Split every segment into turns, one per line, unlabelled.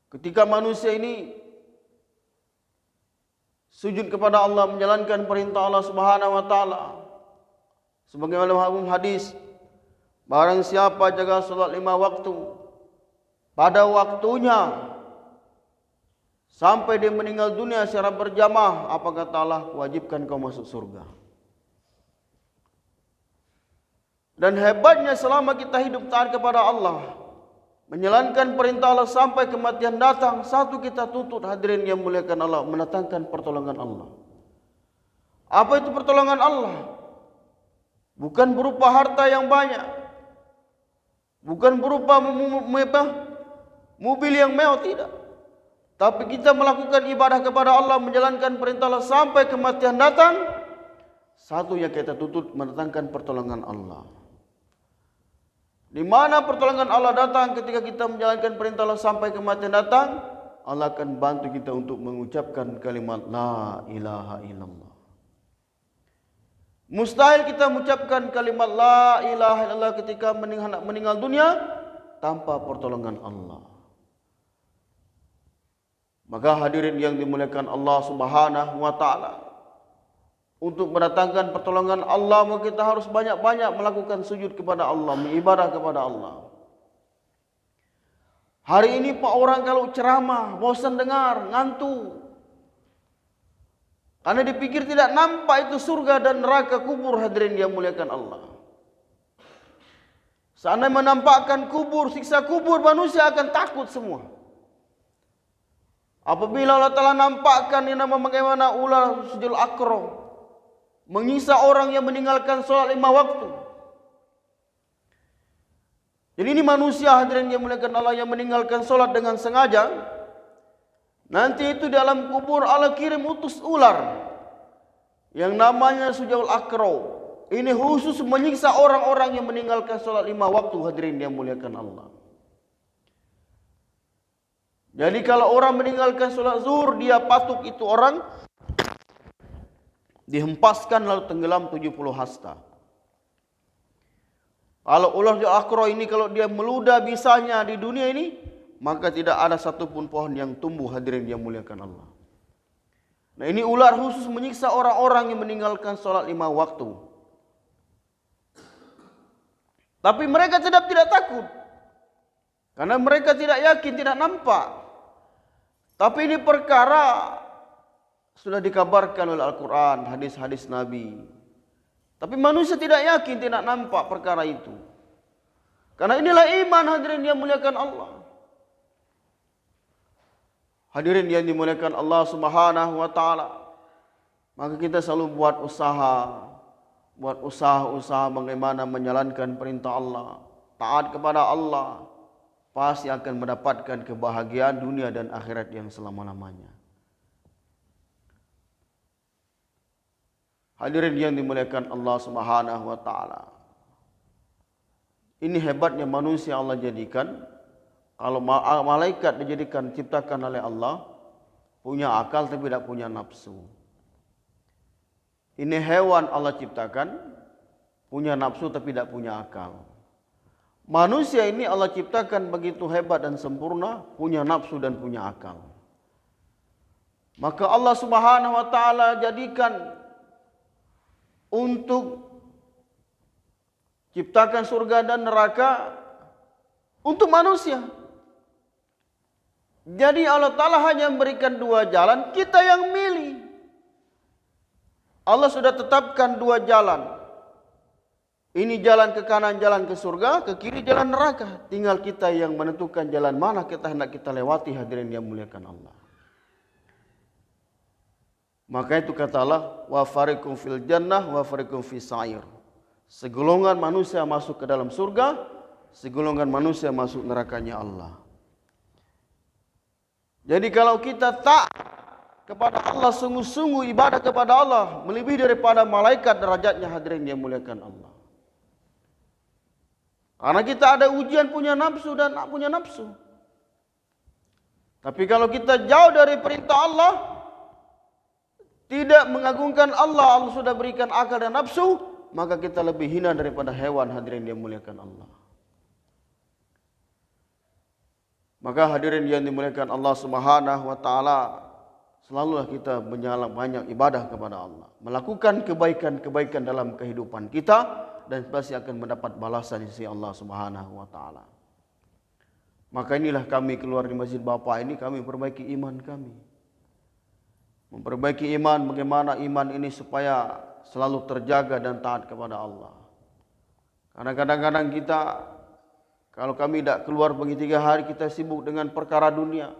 Ketika manusia ini sujud kepada Allah, menjalankan perintah Allah Subhanahu wa taala, sebagaimana dalam hadis, barang siapa jaga salat 5 waktu pada waktunya sampai dia meninggal dunia secara berjamaah, apa kata Allah? Wajibkan kau masuk surga. Dan hebatnya selama kita hidup taat kepada Allah, menjalankan perintah Allah sampai kematian datang, satu kita tuntut, hadirin yang muliakan Allah, mendatangkan pertolongan Allah. Apa itu pertolongan Allah? Bukan berupa harta yang banyak, bukan berupa mobil yang mewah, tidak. Tapi kita melakukan ibadah kepada Allah, menjalankan perintah Allah sampai kematian datang, satu yang kita tuntut, mendatangkan pertolongan Allah. Di mana pertolongan Allah datang ketika kita menjalankan perintah Allah sampai kematian datang, Allah akan bantu kita untuk mengucapkan kalimat la ilaha illallah. Mustahil kita mengucapkan kalimat la ilaha illallah ketika meninggal dunia tanpa pertolongan Allah. Maka hadirin yang dimuliakan Allah Subhanahu wa taala, untuk mendatangkan pertolongan Allah, maka kita harus banyak-banyak melakukan sujud kepada Allah, beribadah kepada Allah. Hari ini Pak, orang kalau ceramah bosan dengar, ngantuk. Karena dipikir tidak nampak itu surga dan neraka kubur, hadirin yang muliakan Allah. Seandainya menampakkan kubur, siksa kubur, manusia akan takut semua. Apabila Allah Ta'ala nampakkan yang nama bagaimana ular sujul akro mengisa orang yang meninggalkan sholat 5 waktu. Jadi ini manusia, hadirin yang muliakan Allah, yang meninggalkan sholat dengan sengaja. Nanti itu dalam kubur Allah kirim utus ular yang namanya sujul akro. Ini khusus menyiksa orang-orang yang meninggalkan sholat 5 waktu, hadirin yang muliakan Allah. Jadi kalau orang meninggalkan sholat zuhur, dia patuk itu orang, dihempaskan lalu tenggelam 70 hasta. Kalau ular akro ini kalau dia meludah bisanya di dunia ini, maka tidak ada satupun pohon yang tumbuh, hadirin yang muliakan Allah. Nah, ini ular khusus menyiksa orang-orang yang meninggalkan sholat 5 waktu. Tapi mereka tidak takut, karena mereka tidak yakin, tidak nampak. Tapi ini perkara sudah dikabarkan oleh Al-Quran, hadis-hadis Nabi. Tapi manusia tidak yakin, tidak nampak perkara itu. Karena inilah iman, hadirin yang muliakan Allah. Hadirin yang dimuliakan Allah Subhanahu wa taala, maka kita selalu buat usaha bagaimana menjalankan perintah Allah, taat kepada Allah, pasti akan mendapatkan kebahagiaan dunia dan akhirat yang selama-lamanya. Hadirin yang dimuliakan Allah Subhanahu wa taala, ini hebatnya manusia Allah jadikan. Kalau malaikat dijadikan, ciptakan oleh Allah, punya akal tapi tidak punya nafsu. Ini hewan Allah ciptakan, punya nafsu tapi tidak punya akal. Manusia ini Allah ciptakan begitu hebat dan sempurna, punya nafsu dan punya akal. Maka Allah Subhanahu wa taala jadikan untuk ciptakan surga dan neraka untuk manusia. Jadi Allah Ta'ala hanya memberikan 2 jalan, kita yang milih. Allah sudah tetapkan 2 jalan. Ini jalan ke kanan, jalan ke surga, ke kiri jalan neraka. Tinggal kita yang menentukan jalan mana kita hendak kita lewati, hadirin yang muliakan Allah. Maka itu kata Allah, wa fariqum fil jannah wa fariqum fis sa'ir. Segolongan manusia masuk ke dalam surga, segolongan manusia masuk nerakanya Allah. Jadi kalau kita tak kepada Allah, sungguh-sungguh ibadah kepada Allah melebihi daripada malaikat derajatnya, hadirin yang muliakan Allah. Karena kita ada ujian punya nafsu dan tak punya nafsu. Tapi kalau kita jauh dari perintah Allah, tidak mengagungkan Allah, Allah sudah berikan akal dan nafsu, maka kita lebih hina daripada hewan, hadirin yang muliakan Allah. Maka hadirin yang dimuliakan Allah Subhanahu wa taala, selalulah kita banyak ibadah kepada Allah, melakukan kebaikan-kebaikan dalam kehidupan kita, dan pasti akan mendapat balasan di sisi Allah Subhanahu wa taala. Maka inilah kami keluar di masjid Bapak ini, kami perbaiki iman kami. Memperbaiki iman, bagaimana iman ini supaya selalu terjaga dan taat kepada Allah. Karena kadang-kadang kita, kalau kami tidak keluar bagi 3 hari, kita sibuk dengan perkara dunia,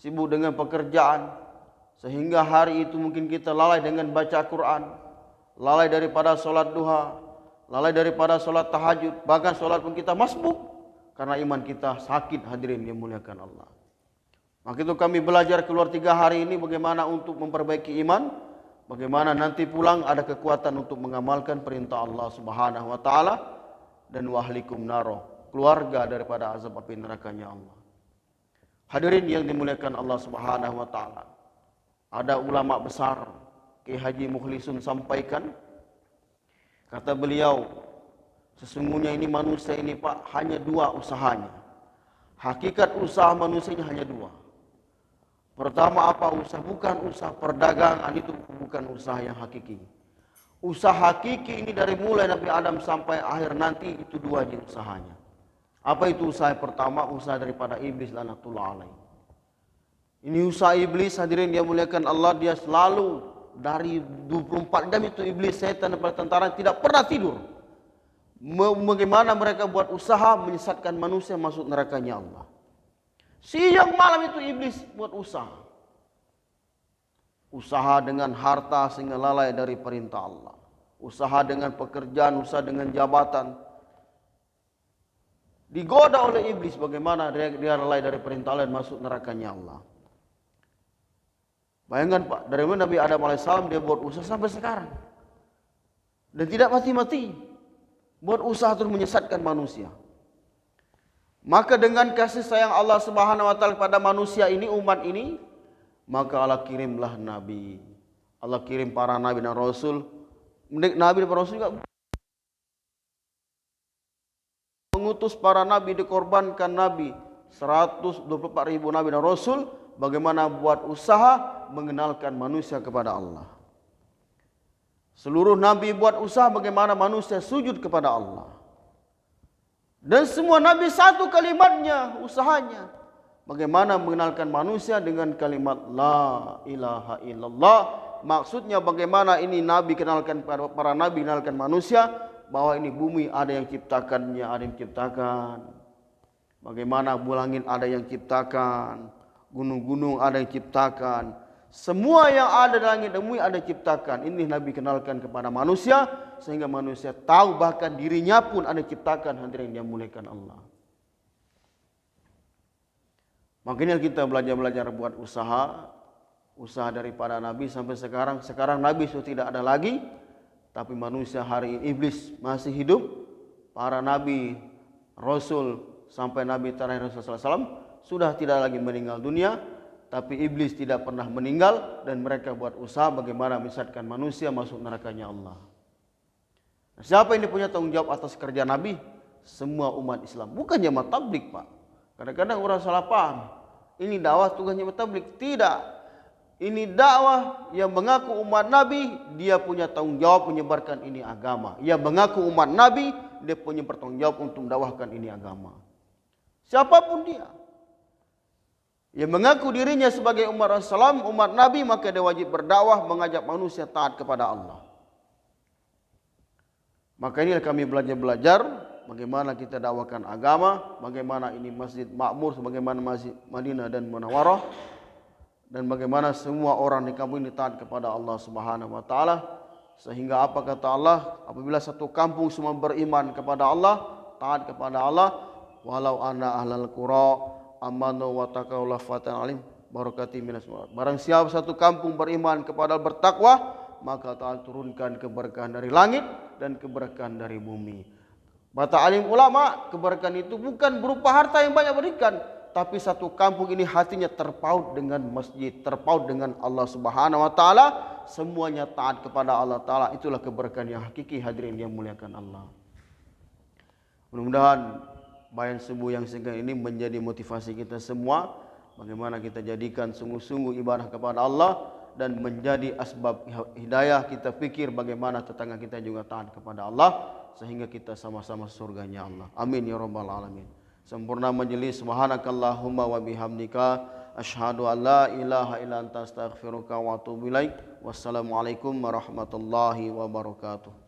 sibuk dengan pekerjaan, sehingga hari itu mungkin kita lalai dengan baca Quran, lalai daripada solat duha, lalai daripada solat tahajud, bahkan solat pun kita masbuk, karena iman kita sakit, hadirin yang dimuliakan Allah. Maka itu kami belajar keluar 3 hari ini bagaimana untuk memperbaiki iman, bagaimana nanti pulang ada kekuatan untuk mengamalkan perintah Allah Subhanahu wa taala, dan wahlikum naro, keluarga daripada azab api nerakanya Allah. Hadirin yang dimuliakan Allah Subhanahu wa taala, ada ulama besar Kiai Haji Mukhlisun sampaikan, kata beliau, sesungguhnya ini manusia ini Pak, hanya 2 usahanya. Hakikat usaha manusia ini hanya 2. Pertama apa usaha? Bukan usaha perdagangan, itu bukan usaha yang hakiki. Usaha hakiki ini dari mulai Nabi Adam sampai akhir nanti, itu 2 aja usahanya. Apa itu usaha pertama? Usaha daripada iblis laknatullah alaih. Ini usaha iblis, hadirin yang muliakan Allah, dia selalu dari 24 jam itu iblis, setan dan tentara tidak pernah tidur. Bagaimana mereka buat usaha menyesatkan manusia masuk nerakanya Allah. Siang malam itu iblis buat usaha. Usaha dengan harta sehingga lalai dari perintah Allah. Usaha dengan pekerjaan, usaha dengan jabatan. Digoda oleh iblis bagaimana dia lalai dari perintah Allah dan masuk nerakanya Allah. Bayangkan Pak, dari mana Nabi Adam AS dia buat usaha sampai sekarang. Dan tidak mati-mati. Buat usaha terus menyesatkan manusia. Maka dengan kasih sayang Allah Subhanahu wa taala kepada manusia ini, umat ini, maka Allah kirimlah nabi. Allah kirim para nabi dan rasul. Nabi dan rasul juga mengutus para nabi, dikorbankan nabi 124.000 nabi dan rasul, bagaimana buat usaha mengenalkan manusia kepada Allah. Seluruh nabi buat usaha bagaimana manusia sujud kepada Allah. Dan semua nabi satu kalimatnya, usahanya, bagaimana mengenalkan manusia dengan kalimat la ilaha illallah. Maksudnya bagaimana ini nabi kenalkan, para nabi kenalkan manusia bahwa ini bumi ada yang ciptakannya, ada yang ciptakan. Bagaimana bulangin ada yang ciptakan, gunung-gunung ada yang ciptakan, semua yang ada di langit dan bumi ada ciptakan. Ini Nabi kenalkan kepada manusia sehingga manusia tahu bahkan dirinya pun ada ciptakan, hadirin yang dimuliakan Allah. Makanya kita belajar buat usaha daripada Nabi sampai sekarang. Sekarang Nabi sudah tidak ada lagi, tapi manusia hari ini, iblis masih hidup. Para Nabi, Rasul sampai Nabi terakhir Rasulullah SAW sudah tidak lagi meninggal dunia. Tapi iblis tidak pernah meninggal dan mereka buat usaha bagaimana menyesatkan manusia masuk nerakanya Allah. Nah, siapa yang punya tanggung jawab atas kerja Nabi? Semua umat Islam. Bukan jamaah tabligh Pak. Kadang-kadang orang salah paham. Ini dakwah tugasnya jamaah tabligh. Tidak. Ini dakwah yang mengaku umat Nabi, dia punya tanggung jawab menyebarkan ini agama. Yang mengaku umat Nabi, dia punya bertanggung jawab untuk mendakwahkan ini agama. Siapapun dia. Yang mengaku dirinya sebagai umat Rasulullah, umat Nabi, maka dia wajib berdakwah mengajak manusia taat kepada Allah. Maka inilah kami belajar bagaimana kita dakwakan agama, bagaimana ini masjid makmur, bagaimana masjid Madinah dan Munawwarah, dan bagaimana semua orang di kampung ini taat kepada Allah Subhanahu wa taala. Sehingga apa kata Allah, apabila satu kampung semua beriman kepada Allah, taat kepada Allah, walau anna ahlal qura amanu wa taqaw lafatan alim barakati minas samawat. Barang siapa satu kampung beriman kepada bertakwa, maka Ta'ala turunkan keberkahan dari langit dan keberkahan dari bumi. Kata alim ulama, keberkahan itu bukan berupa harta yang banyak berikan, tapi satu kampung ini hatinya terpaut dengan masjid, terpaut dengan Allah Subhanahu wa taala, semuanya taat kepada Allah taala. Itulah keberkahan yang hakiki, hadirin yang muliakan Allah. Mudah-mudahan bayan subuh yang singkat ini menjadi motivasi kita semua. Bagaimana kita jadikan sungguh-sungguh ibadah kepada Allah dan menjadi asbab hidayah. Kita fikir bagaimana tetangga kita juga taat kepada Allah sehingga kita sama-sama surganya Allah. Amin ya rabbal alamin. Sempurna majelis. Subhanakallahumma wa bihamdika asyhadu an la ilaha illa anta astaghfiruka wa atubu ilaik. Wassalamualaikum warahmatullahi wabarakatuh.